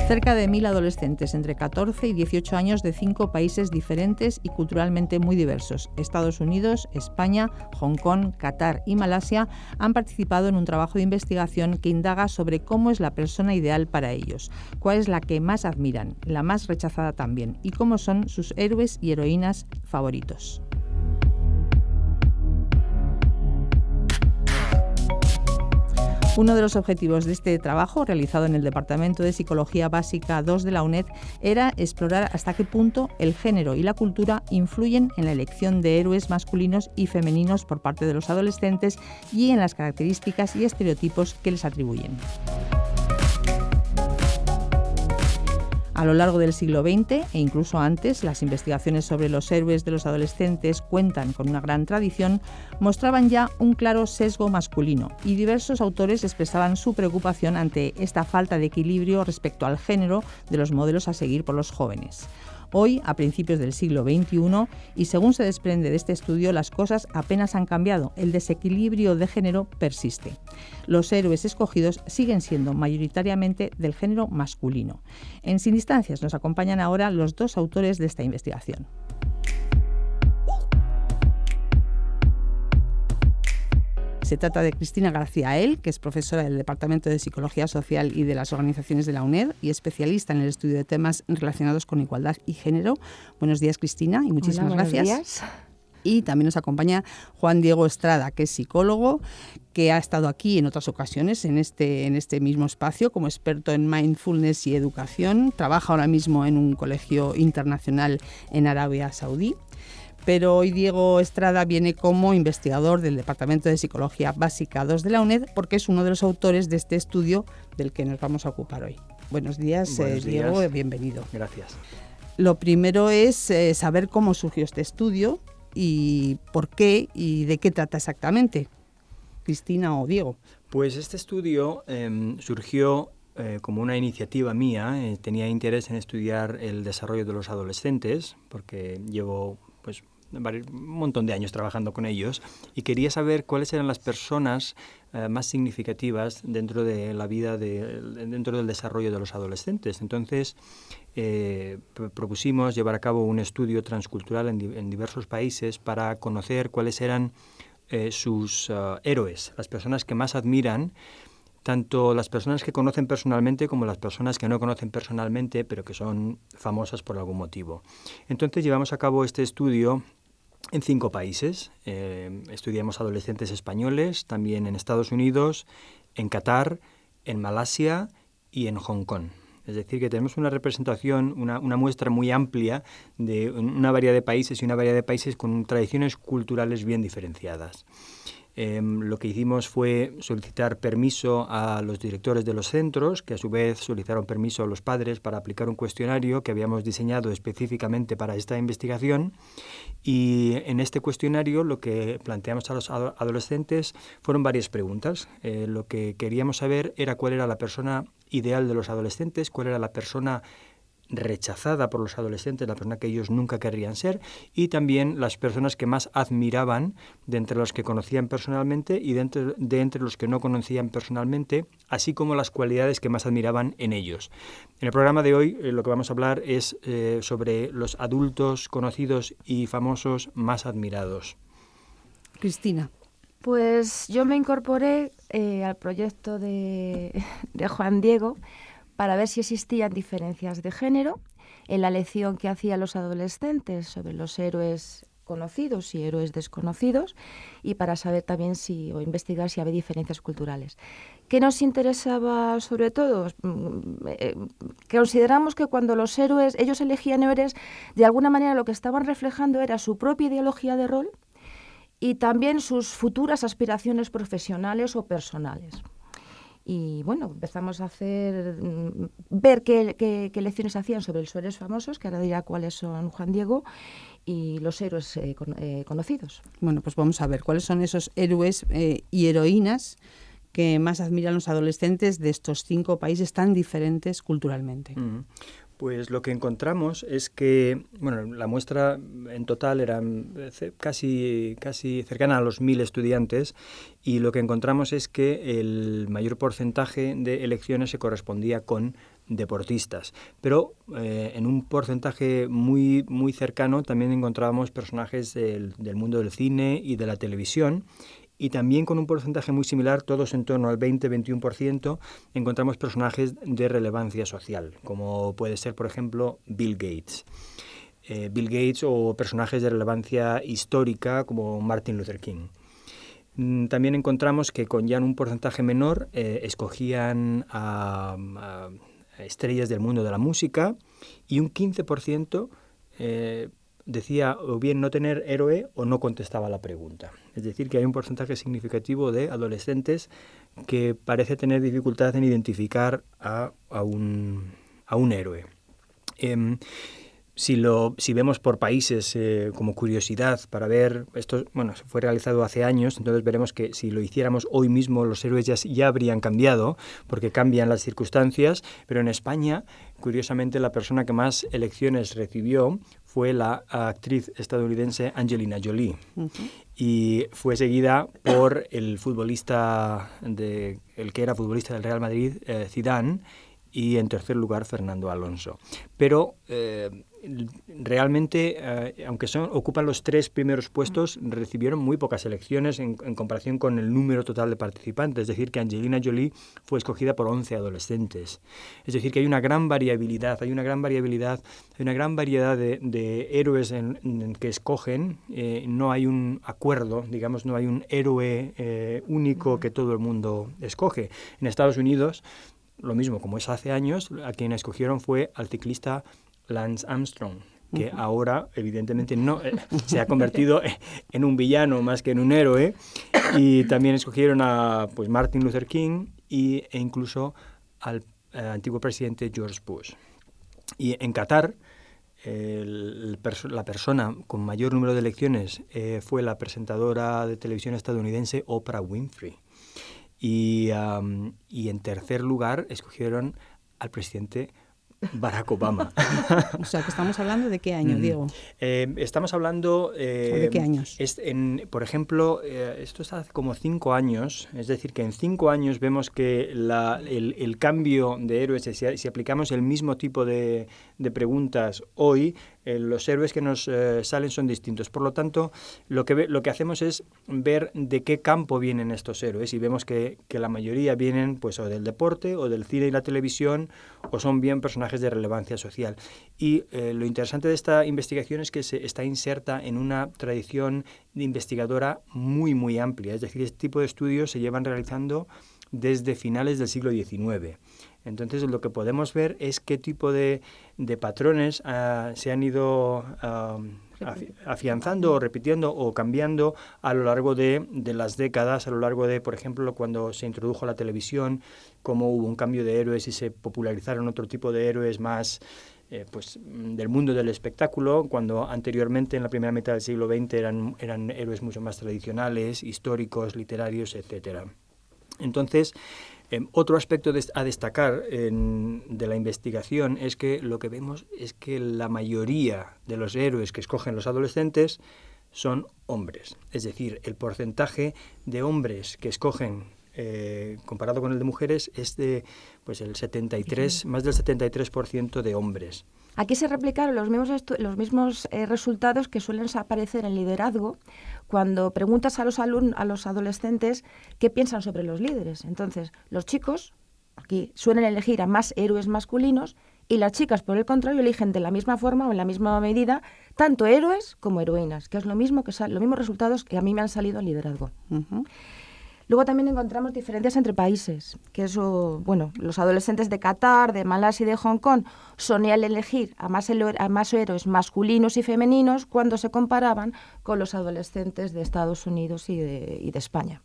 Cerca de 1.000 adolescentes entre 14 y 18 años de 5 países diferentes y culturalmente muy diversos. Estados Unidos, España, Hong Kong, Qatar y Malasia han participado en un trabajo de investigación que indaga sobre cómo es la persona ideal para ellos, cuál es la que más admiran, la más rechazada también, y cómo son sus héroes y heroínas favoritos. Uno de los objetivos de este trabajo, realizado en el Departamento de Psicología Básica 2 de la UNED, era explorar hasta qué punto el género y la cultura influyen en la elección de héroes masculinos y femeninos por parte de los adolescentes y en las características y estereotipos que les atribuyen. A lo largo del siglo XX e incluso antes, las investigaciones sobre los héroes de los adolescentes cuentan con una gran tradición, mostraban ya un claro sesgo masculino y diversos autores expresaban su preocupación ante esta falta de equilibrio respecto al género de los modelos a seguir por los jóvenes. Hoy, a principios del siglo XXI, y según se desprende de este estudio, las cosas apenas han cambiado. El desequilibrio de género persiste. Los héroes escogidos siguen siendo mayoritariamente del género masculino. En Sin Distancias nos acompañan ahora los dos autores de esta investigación. Se trata de Cristina García-El, que es profesora del Departamento de Psicología Social y de las Organizaciones de la UNED y especialista en el estudio de temas relacionados con igualdad y género. Buenos días, Cristina, y muchísimas gracias. Buenos días. Y también nos acompaña Juan Diego Estrada, que es psicólogo, que ha estado aquí en otras ocasiones en este mismo espacio como experto en mindfulness y educación. Trabaja ahora mismo en un colegio internacional en Arabia Saudí. Pero hoy Diego Estrada viene como investigador del Departamento de Psicología Básica 2 de la UNED porque es uno de los autores de este estudio del que nos vamos a ocupar hoy. Buenos días, Diego, bienvenido. Gracias. Lo primero es saber cómo surgió este estudio y por qué y de qué trata exactamente. Cristina o Diego. Pues este estudio surgió como una iniciativa mía. Tenía interés en estudiar el desarrollo de los adolescentes porque llevo un montón de años trabajando con ellos y quería saber cuáles eran las personas más significativas dentro de la vida, dentro del desarrollo de los adolescentes. Entonces propusimos llevar a cabo un estudio transcultural en diversos países para conocer cuáles eran sus héroes, las personas que más admiran, tanto las personas que conocen personalmente como las personas que no conocen personalmente, pero que son famosas por algún motivo. Entonces llevamos a cabo este estudio en 5 países. Estudiamos adolescentes españoles, también en Estados Unidos, en Qatar, en Malasia y en Hong Kong. Es decir, que tenemos una representación, una muestra muy amplia de una variedad de países y una variedad de países con tradiciones culturales bien diferenciadas. Lo que hicimos fue solicitar permiso a los directores de los centros, que a su vez solicitaron permiso a los padres para aplicar un cuestionario que habíamos diseñado específicamente para esta investigación. Y en este cuestionario lo que planteamos a los adolescentes fueron varias preguntas. Lo que queríamos saber era cuál era la persona ideal de los adolescentes, cuál era la persona rechazada por los adolescentes, la persona que ellos nunca querrían ser, y también las personas que más admiraban de entre los que conocían personalmente y de entre los que no conocían personalmente, así como las cualidades que más admiraban en ellos. En el programa de hoy lo que vamos a hablar es sobre los adultos conocidos y famosos más admirados. Cristina. Pues yo me incorporé al proyecto de Juan Diego para ver si existían diferencias de género en la elección que hacían los adolescentes sobre los héroes conocidos y héroes desconocidos y para saber también o investigar si había diferencias culturales. ¿Qué nos interesaba sobre todo? Consideramos que cuando los héroes, ellos elegían héroes, de alguna manera lo que estaban reflejando era su propia ideología de rol y también sus futuras aspiraciones profesionales o personales. Y bueno, empezamos a ver qué lecciones hacían sobre los héroes famosos, que ahora dirá cuáles son Juan Diego, y los héroes conocidos. Bueno, pues vamos a ver cuáles son esos héroes y heroínas que más admiran los adolescentes de estos 5 países tan diferentes culturalmente. Pues lo que encontramos es que, la muestra en total era casi cercana a los 1.000 estudiantes y lo que encontramos es que el mayor porcentaje de elecciones se correspondía con deportistas. Pero en un porcentaje muy, muy cercano también encontrábamos personajes del mundo del cine y de la televisión. Y también con un porcentaje muy similar, todos en torno al 20-21%, encontramos personajes de relevancia social, como puede ser, por ejemplo, Bill Gates. Bill Gates o personajes de relevancia histórica como Martin Luther King. También encontramos que con ya un porcentaje menor escogían a estrellas del mundo de la música y un 15% decía o bien no tener héroe o no contestaba la pregunta. Es decir, que hay un porcentaje significativo de adolescentes que parece tener dificultad en identificar a un héroe. Si vemos por países como curiosidad para ver, esto se fue realizado hace años, entonces veremos que si lo hiciéramos hoy mismo los héroes ya habrían cambiado, porque cambian las circunstancias, pero en España, curiosamente, la persona que más elecciones recibió fue la actriz estadounidense Angelina Jolie. Uh-huh. Y fue seguida por el que era futbolista del Real Madrid, Zidane, y en tercer lugar Fernando Alonso. Pero realmente, aunque ocupan los 3 primeros puestos, recibieron muy pocas elecciones en comparación con el número total de participantes. Es decir, que Angelina Jolie fue escogida por 11 adolescentes. Es decir, que hay una gran variabilidad, hay una gran variedad de héroes que escogen. No hay un acuerdo, digamos, no hay un héroe único que todo el mundo escoge. En Estados Unidos, lo mismo, como es hace años, a quien escogieron fue al ciclista Lance Armstrong, que ahora evidentemente no se ha convertido en un villano más que en un héroe, y también escogieron a Martin Luther King e incluso al antiguo presidente George Bush. Y en Qatar, la persona con mayor número de elecciones fue la presentadora de televisión estadounidense Oprah Winfrey. Y en tercer lugar escogieron al presidente Barack Obama. O sea, que estamos hablando de qué año, Diego. Estamos hablando... ¿de qué años? Por ejemplo, esto es hace como 5 años, es decir, que en 5 años vemos que el cambio de héroes, si aplicamos el mismo tipo de preguntas hoy, los héroes que nos salen son distintos. Por lo tanto, lo que hacemos es ver de qué campo vienen estos héroes, y vemos que la mayoría vienen o del deporte, o del cine y la televisión, o son bien personajes de relevancia social. Y lo interesante de esta investigación es que está inserta en una tradición investigadora muy, muy amplia. Es decir, este tipo de estudios se llevan realizando desde finales del siglo XIX. Entonces, lo que podemos ver es qué tipo de patrones se han ido afianzando o repitiendo o cambiando a lo largo de las décadas, a lo largo de, por ejemplo, cuando se introdujo la televisión, cómo hubo un cambio de héroes y se popularizaron otro tipo de héroes más del mundo del espectáculo, cuando anteriormente, en la primera mitad del siglo XX, eran héroes mucho más tradicionales, históricos, literarios, etcétera. Entonces, otro aspecto a destacar de la investigación es que lo que vemos es que la mayoría de los héroes que escogen los adolescentes son hombres. Es decir, el porcentaje de hombres que escogen comparado con el de mujeres es de el 73, más del 73% de hombres. Aquí se replicaron los mismos resultados que suelen aparecer en liderazgo cuando preguntas a los adolescentes qué piensan sobre los líderes. Entonces, los chicos aquí suelen elegir a más héroes masculinos y las chicas, por el contrario, eligen de la misma forma o en la misma medida tanto héroes como heroínas, que es los mismos resultados que a mí me han salido en liderazgo. Uh-huh. Luego también encontramos diferencias entre países, que eso, los adolescentes de Qatar, de Malasia y de Hong Kong solían elegir a más héroes masculinos y femeninos cuando se comparaban con los adolescentes de Estados Unidos y de España.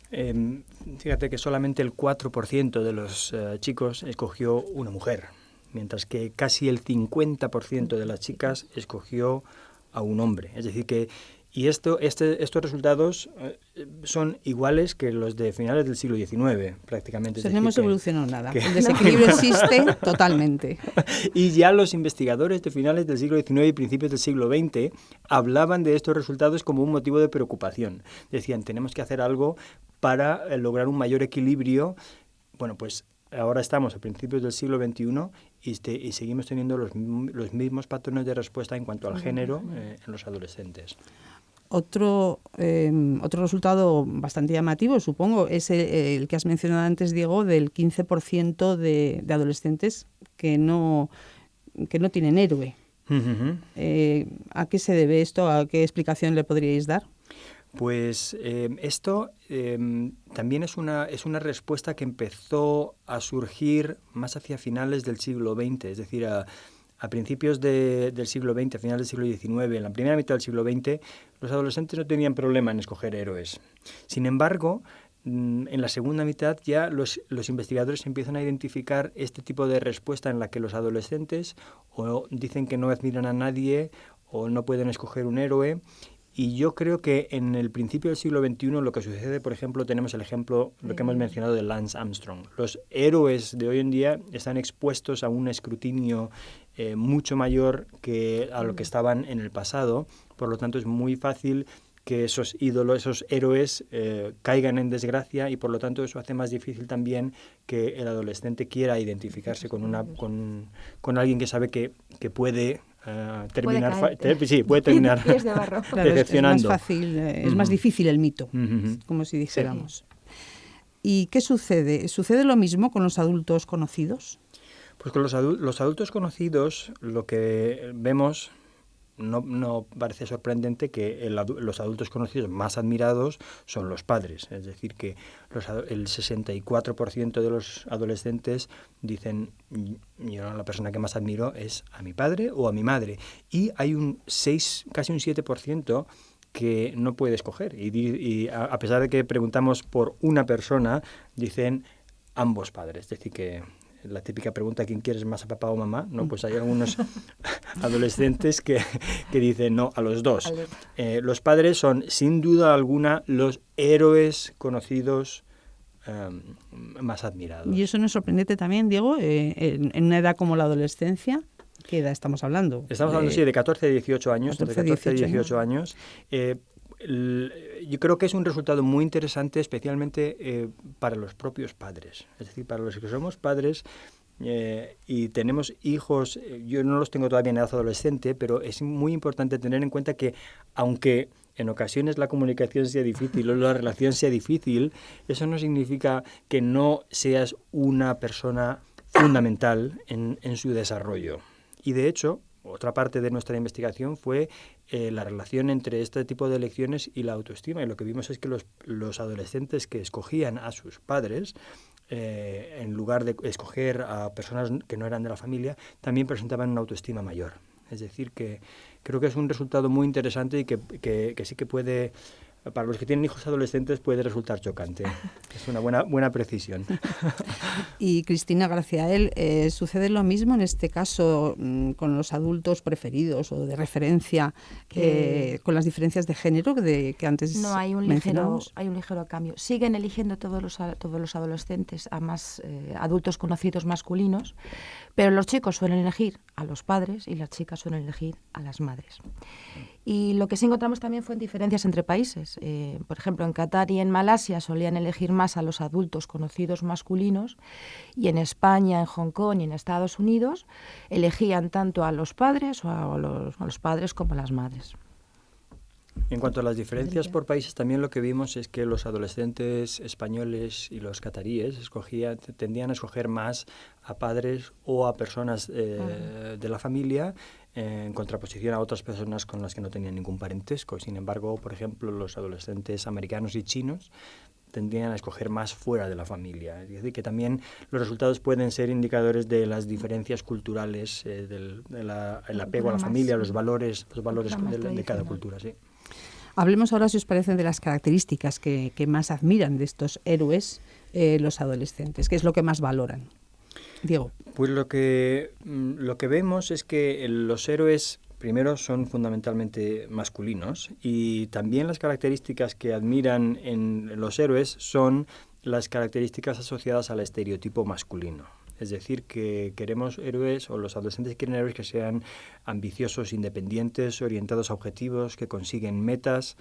Fíjate que solamente el 4% de los chicos escogió una mujer, mientras que casi el 50% de las chicas escogió a un hombre. Es decir que estos resultados son iguales que los de finales del siglo XIX, prácticamente. No hemos evolucionado nada. El desequilibrio existe totalmente. Y ya los investigadores de finales del siglo XIX y principios del siglo XX hablaban de estos resultados como un motivo de preocupación. Decían, tenemos que hacer algo para lograr un mayor equilibrio, ahora estamos a principios del siglo XXI y seguimos teniendo los mismos patrones de respuesta en cuanto al género en los adolescentes. Otro resultado bastante llamativo, supongo, es el que has mencionado antes, Diego, del 15% de adolescentes que no tienen héroe. Uh-huh. ¿A qué se debe esto? ¿A qué explicación le podríais dar? Pues esto también es una respuesta que empezó a surgir más hacia finales del siglo XX, es decir, a principios del siglo XX, a finales del siglo XIX, en la primera mitad del siglo XX, los adolescentes no tenían problema en escoger héroes. Sin embargo, en la segunda mitad ya los investigadores empiezan a identificar este tipo de respuesta en la que los adolescentes o dicen que no admiran a nadie o no pueden escoger un héroe. Y yo creo que en el principio del siglo XXI lo que sucede, por ejemplo, tenemos el ejemplo, lo que hemos mencionado de Lance Armstrong. Los héroes de hoy en día están expuestos a un escrutinio mucho mayor que a lo que estaban en el pasado. Por lo tanto, es muy fácil que esos ídolos, esos héroes caigan en desgracia y por lo tanto eso hace más difícil también que el adolescente quiera identificarse con alguien que sabe que puede terminar puede terminar pies de barro. decepcionando. Es más difícil el mito, como si dijéramos. Sí. ¿Y qué sucede? ¿Sucede lo mismo con los adultos conocidos? Pues con los adultos conocidos lo que vemos no parece sorprendente que los adultos conocidos más admirados son los padres. Es decir, que el 64% de los adolescentes dicen, yo la persona que más admiro es a mi padre o a mi madre. Y hay casi un 7% que no puede escoger. Y a pesar de que preguntamos por una persona, dicen ambos padres. Es decir, que la típica pregunta, ¿quién quieres más, a papá o mamá? No, pues hay algunos adolescentes que dicen no, a los dos. Los padres son, sin duda alguna, los héroes conocidos más admirados. Y eso no es sorprendente también, Diego, en una edad como la adolescencia. ¿Qué edad estamos hablando? Estamos hablando, sí, de 14 a 18 años. 14 a 18 años. Yo creo que es un resultado muy interesante, especialmente para los propios padres. Es decir, para los que somos padres y tenemos hijos, yo no los tengo todavía en edad adolescente, pero es muy importante tener en cuenta que aunque en ocasiones la comunicación sea difícil o la relación sea difícil, eso no significa que no seas una persona fundamental en su desarrollo. Y de hecho, otra parte de nuestra investigación fue la relación entre este tipo de elecciones y la autoestima. Y lo que vimos es que los adolescentes que escogían a sus padres, en lugar de escoger a personas que no eran de la familia, también presentaban una autoestima mayor. Es decir, que creo que es un resultado muy interesante y que sí que puede, para los que tienen hijos adolescentes, puede resultar chocante. Es una buena precisión. Y Cristina, gracias a él, ¿sucede lo mismo en este caso con los adultos preferidos o de referencia, con las diferencias de género que antes no, hay un ligero cambio. Siguen eligiendo todos los adolescentes a más adultos conocidos masculinos, pero los chicos suelen elegir a los padres y las chicas suelen elegir a las madres. Y lo que sí encontramos también fue diferencias entre países. Por ejemplo, en Qatar y en Malasia solían elegir más a los adultos conocidos masculinos y en España, en Hong Kong y en Estados Unidos elegían tanto a los padres o a los padres como a las madres. En cuanto a las diferencias por países, también lo que vimos es que los adolescentes españoles y los cataríes tendían a escoger más a padres o a personas de la familia en contraposición a otras personas con las que no tenían ningún parentesco. Sin embargo, por ejemplo, los adolescentes americanos y chinos tendrían a escoger más fuera de la familia. Es decir, que también los resultados pueden ser indicadores de las diferencias culturales, el apego a la familia, los valores de cada cultura. Sí. Hablemos ahora, si os parece, de las características que más admiran de estos héroes los adolescentes. ¿Qué es lo que más valoran? Diego. Pues lo que vemos es que los héroes, primero, son fundamentalmente masculinos y también las características que admiran en los héroes son las características asociadas al estereotipo masculino. Es decir, que queremos héroes, o los adolescentes quieren héroes que sean ambiciosos, independientes, orientados a objetivos, que consiguen metas,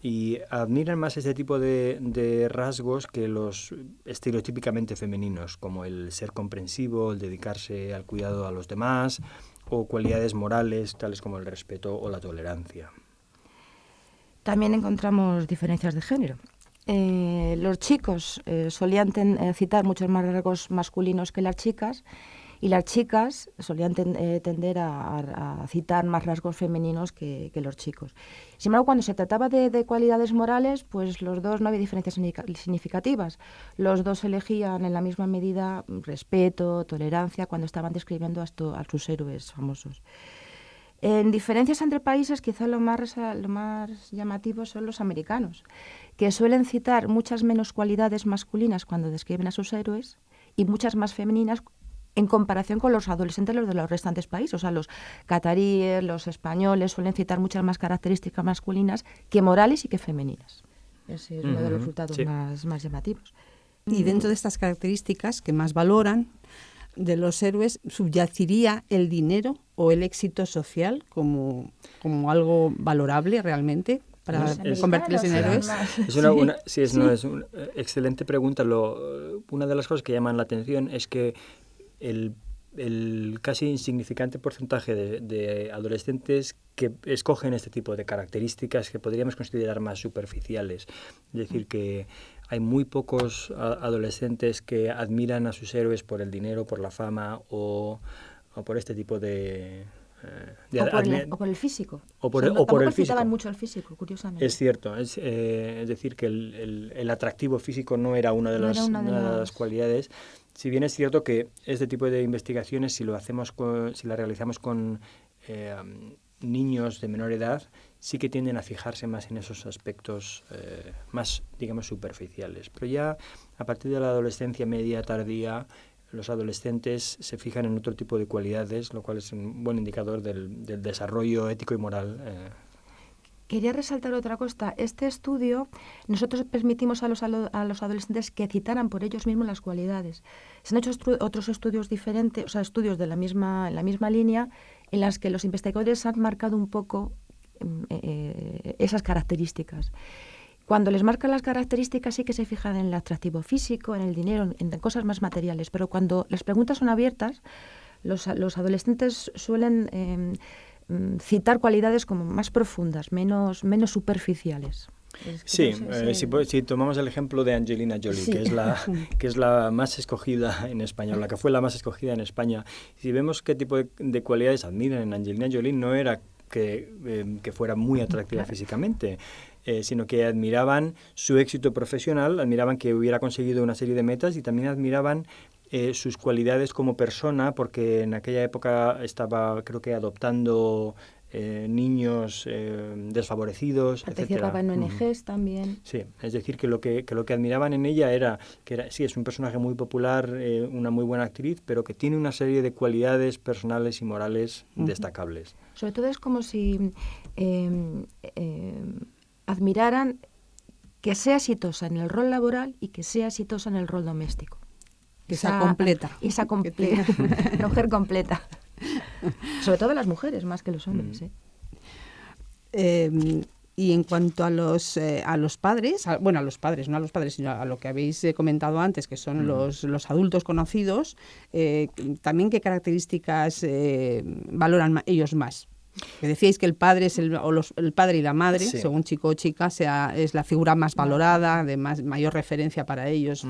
y admiran más este tipo de rasgos que los estereotípicamente femeninos, como el ser comprensivo, el dedicarse al cuidado a los demás, o cualidades morales tales como el respeto o la tolerancia. También encontramos diferencias de género. Los chicos solían citar muchos más rasgos masculinos que las chicas, y las chicas solían tender a citar más rasgos femeninos que los chicos. Sin embargo, cuando se trataba de cualidades morales, pues los dos no había diferencias significativas. Los dos elegían en la misma medida respeto, tolerancia, cuando estaban describiendo a sus héroes famosos. En diferencias entre países, quizá lo más llamativo son los americanos, que suelen citar muchas menos cualidades masculinas cuando describen a sus héroes y muchas más femeninas en comparación con los adolescentes de los restantes países. O sea, los cataríes, los españoles suelen citar muchas más características masculinas que morales y que femeninas. Ese es uno de los resultados más llamativos. Y dentro de estas características que más valoran de los héroes, ¿subyaciría el dinero o el éxito social como algo valorable realmente para convertirles en héroes? Es una excelente pregunta. Una de las cosas que llaman la atención es que el casi insignificante porcentaje de adolescentes que escogen este tipo de características que podríamos considerar más superficiales. Es decir, que hay muy pocos adolescentes que admiran a sus héroes por el dinero, por la fama o por este tipo de... o por el físico. O por el físico. Tampoco citaban mucho el físico, curiosamente. Es cierto. Es decir, que el atractivo físico no era una de las cualidades. Si bien es cierto que este tipo de investigaciones, si la realizamos con niños de menor edad, sí que tienden a fijarse más en esos aspectos más, digamos, superficiales. Pero ya a partir de la adolescencia media, tardía, los adolescentes se fijan en otro tipo de cualidades, lo cual es un buen indicador del desarrollo ético y moral. Quería resaltar otra cosa. Este estudio, nosotros permitimos a los adolescentes que citaran por ellos mismos las cualidades. Se han hecho otros estudios diferentes, o sea, estudios de la misma línea, en las que los investigadores han marcado un poco esas características. Cuando les marcan las características sí que se fijan en el atractivo físico, en el dinero, en cosas más materiales, pero cuando las preguntas son abiertas, los adolescentes suelen citar cualidades como más profundas, menos superficiales. Sí, si tomamos el ejemplo de Angelina Jolie, sí, que es la más escogida en España, la que fue la más escogida en España, si vemos qué tipo de cualidades admiran en Angelina Jolie, no era que fuera muy atractiva físicamente, sino que admiraban su éxito profesional, admiraban que hubiera conseguido una serie de metas y también admiraban sus cualidades como persona, porque en aquella época estaba, creo que, adoptando niños desfavorecidos, participaba en ONGs también. Sí, es decir, que lo que admiraban en ella era sí, es un personaje muy popular, una muy buena actriz, pero que tiene una serie de cualidades personales y morales destacables. Sobre todo es como si admiraran que sea exitosa en el rol laboral y que sea exitosa en el rol doméstico. Esa completa. Esa completa. Una mujer completa. Sobre todo las mujeres, más que los hombres. Y en cuanto a los padres, bueno, a los padres, no a los padres, sino a lo que habéis comentado antes, que son los adultos conocidos, también qué características valoran ellos más. Que decíais que el padre es el padre y la madre, sí, según chico o chica, es la figura más valorada, de mayor referencia para ellos.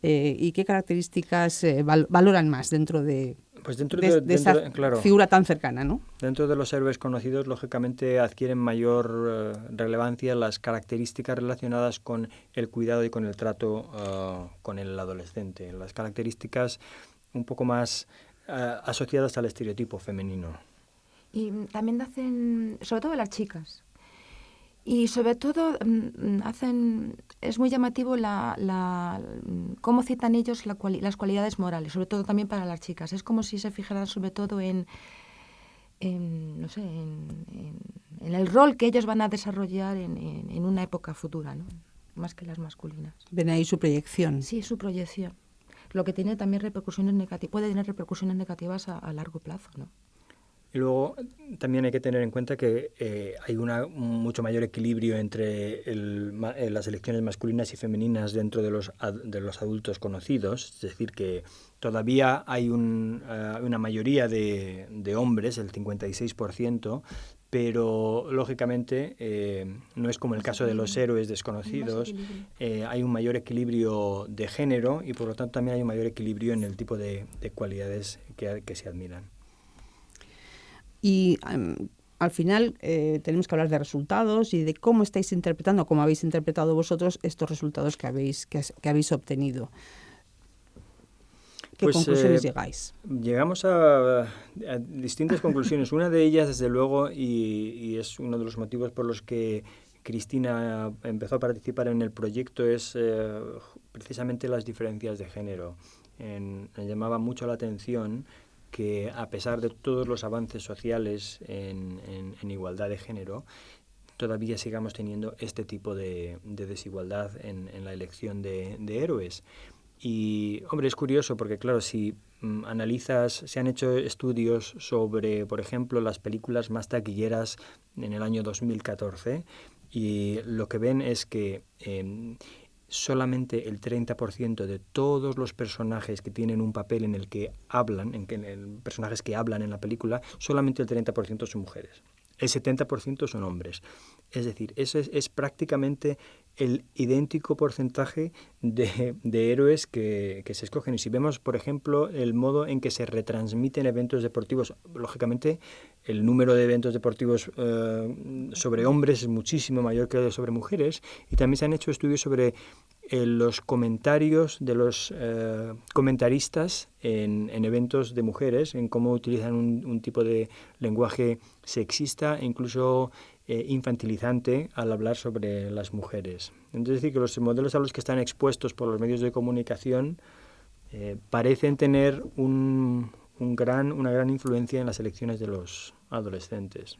¿Y qué características valoran más dentro de esa figura tan cercana, ¿no? Dentro de los héroes conocidos, lógicamente, adquieren mayor relevancia las características relacionadas con el cuidado y con el trato con el adolescente. Las características un poco más asociadas al estereotipo femenino. Y también hacen, sobre todo las chicas, y sobre todo es muy llamativo cómo citan ellos las cualidades morales, sobre todo también para las chicas. Es como si se fijaran sobre todo en el rol que ellos van a desarrollar en una época futura, ¿no? Más que las masculinas. Ven ahí su proyección. Sí, su proyección. Lo que tiene también repercusiones negativas, puede tener repercusiones negativas a largo plazo, ¿no? Y luego también hay que tener en cuenta que hay un mucho mayor equilibrio entre las elecciones masculinas y femeninas dentro de los adultos conocidos, es decir, que todavía hay una mayoría de hombres, el 56%, pero lógicamente no es como el caso de los héroes desconocidos. Hay un mayor equilibrio de género y por lo tanto también hay un mayor equilibrio en el tipo de cualidades que se admiran. Y al final tenemos que hablar de resultados y de cómo estáis interpretando, cómo habéis interpretado vosotros estos resultados que habéis obtenido. ¿Qué conclusiones llegáis? Llegamos a distintas conclusiones. Una de ellas, desde luego, y es uno de los motivos por los que Cristina empezó a participar en el proyecto, es precisamente las diferencias de género. Me llamaba mucho la atención que, a pesar de todos los avances sociales en igualdad de género, todavía sigamos teniendo este tipo de desigualdad en la elección de héroes. Y, hombre, es curioso porque, claro, si analizas, se han hecho estudios sobre, por ejemplo, las películas más taquilleras en el año 2014 y lo que ven es que solamente el 30% de todos los personajes que tienen un papel en el que hablan, personajes que hablan en la película, solamente el 30% son mujeres. El 70% son hombres. Es decir, eso es prácticamente el idéntico porcentaje de héroes que se escogen. Y si vemos, por ejemplo, el modo en que se retransmiten eventos deportivos, lógicamente el número de eventos deportivos sobre hombres es muchísimo mayor que sobre mujeres. Y también se han hecho estudios sobre los comentarios de los comentaristas en eventos de mujeres, en cómo utilizan un tipo de lenguaje sexista e incluso infantilizante al hablar sobre las mujeres. Entonces, es decir, que los modelos a los que están expuestos por los medios de comunicación parecen tener una gran influencia en las elecciones de los adolescentes.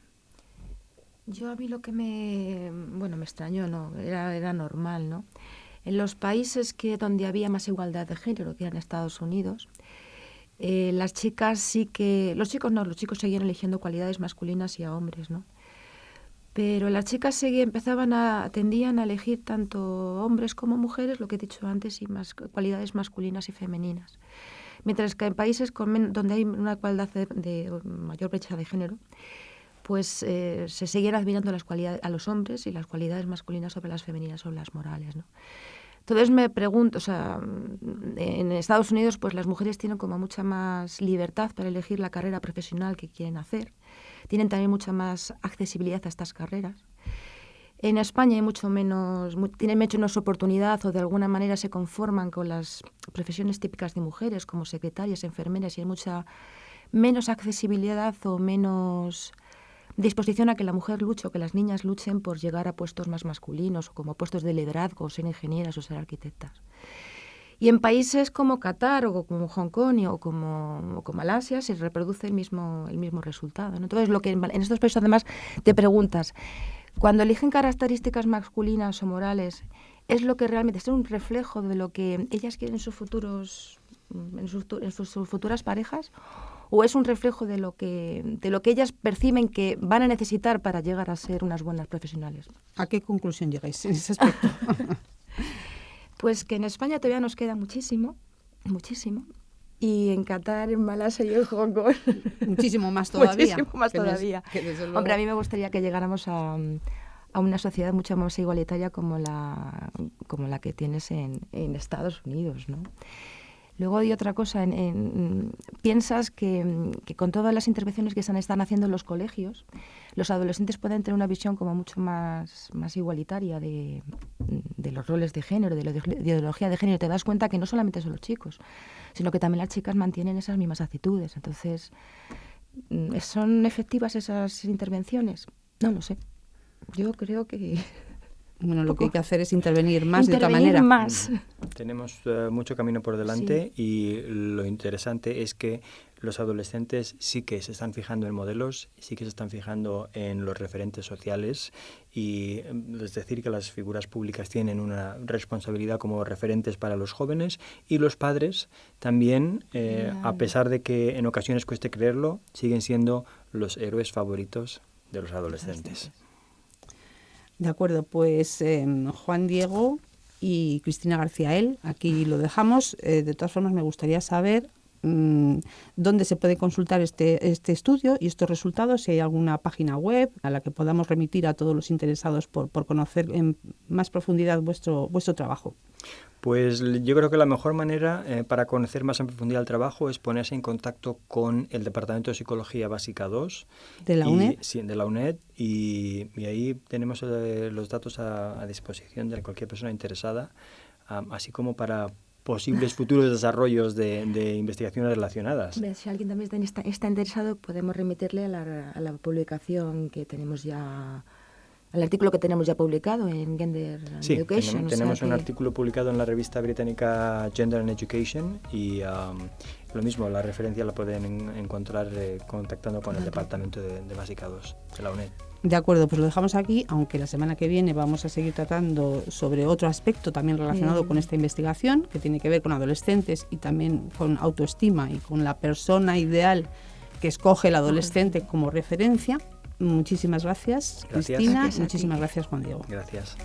A mí lo que me extrañó, no, era normal, ¿no? En los países donde había más igualdad de género, que eran Estados Unidos, las chicas los chicos seguían eligiendo cualidades masculinas y a hombres, ¿no? Pero las chicas tendían a elegir tanto hombres como mujeres, lo que he dicho antes, y cualidades masculinas y femeninas. Mientras que en países donde hay una igualdad de mayor brecha de género, pues se seguían admirando las cualidades a los hombres y las cualidades masculinas sobre las femeninas, sobre las morales, ¿no? Entonces me pregunto, en Estados Unidos pues las mujeres tienen como mucha más libertad para elegir la carrera profesional que quieren hacer. Tienen también mucha más accesibilidad a estas carreras. En España tienen menos oportunidad o de alguna manera se conforman con las profesiones típicas de mujeres como secretarias, enfermeras y hay mucha menos accesibilidad o menos disposición a que la mujer luche o que las niñas luchen por llegar a puestos más masculinos o como puestos de liderazgo, o ser ingenieras o ser arquitectas. Y en países como Qatar o como Hong Kong o como Malasia se reproduce el mismo resultado, ¿no? Entonces, en estos países además te preguntas, cuando eligen características masculinas o morales, ¿es lo que realmente es un reflejo de lo que ellas quieren en sus futuras parejas? ¿O es un reflejo de lo que ellas perciben que van a necesitar para llegar a ser unas buenas profesionales? ¿A qué conclusión llegáis en ese aspecto? Pues que en España todavía nos queda muchísimo, muchísimo. Y en Qatar, en Malasia y en Hong Kong muchísimo más todavía. Muchísimo más todavía. Hombre, a mí me gustaría que llegáramos a una sociedad mucho más igualitaria como la que tienes en Estados Unidos, ¿no? Luego hay otra cosa, piensas que con todas las intervenciones que se están haciendo en los colegios, los adolescentes pueden tener una visión como mucho más igualitaria de los roles de género, de la ideología de género. Te das cuenta que no solamente son los chicos, sino que también las chicas mantienen esas mismas actitudes. Entonces, ¿son efectivas esas intervenciones? No lo sé. Yo creo que Bueno, lo que hay que hacer es intervenir más de otra manera. Más. Tenemos mucho camino por delante y lo interesante es que los adolescentes sí que se están fijando en modelos, sí que se están fijando en los referentes sociales y es decir que las figuras públicas tienen una responsabilidad como referentes para los jóvenes y los padres también, a pesar de que en ocasiones cueste creerlo, siguen siendo los héroes favoritos de los adolescentes. De acuerdo, pues Juan Diego y Cristina García-El, aquí lo dejamos. De todas formas, me gustaría saber dónde se puede consultar este estudio y estos resultados, si hay alguna página web a la que podamos remitir a todos los interesados por conocer en más profundidad vuestro trabajo. Pues yo creo que la mejor manera para conocer más en profundidad el trabajo es ponerse en contacto con el Departamento de Psicología Básica 2 de la UNED. Sí, de la UNED y ahí tenemos los datos a disposición de cualquier persona interesada, así como para posibles futuros desarrollos de investigaciones relacionadas. Si alguien también está interesado, podemos remitirle a la publicación que tenemos ya, al artículo que tenemos ya publicado en Gender and Education. Sí, tenemos un artículo publicado en la revista británica Gender and Education y lo mismo, la referencia la pueden encontrar contactando con el Departamento de Básica 2 de la UNED. De acuerdo, pues lo dejamos aquí, aunque la semana que viene vamos a seguir tratando sobre otro aspecto también relacionado con esta investigación, que tiene que ver con adolescentes y también con autoestima y con la persona ideal que escoge el adolescente como referencia. Muchísimas gracias, Cristina. Gracias, muchísimas gracias, Juan Diego. Gracias.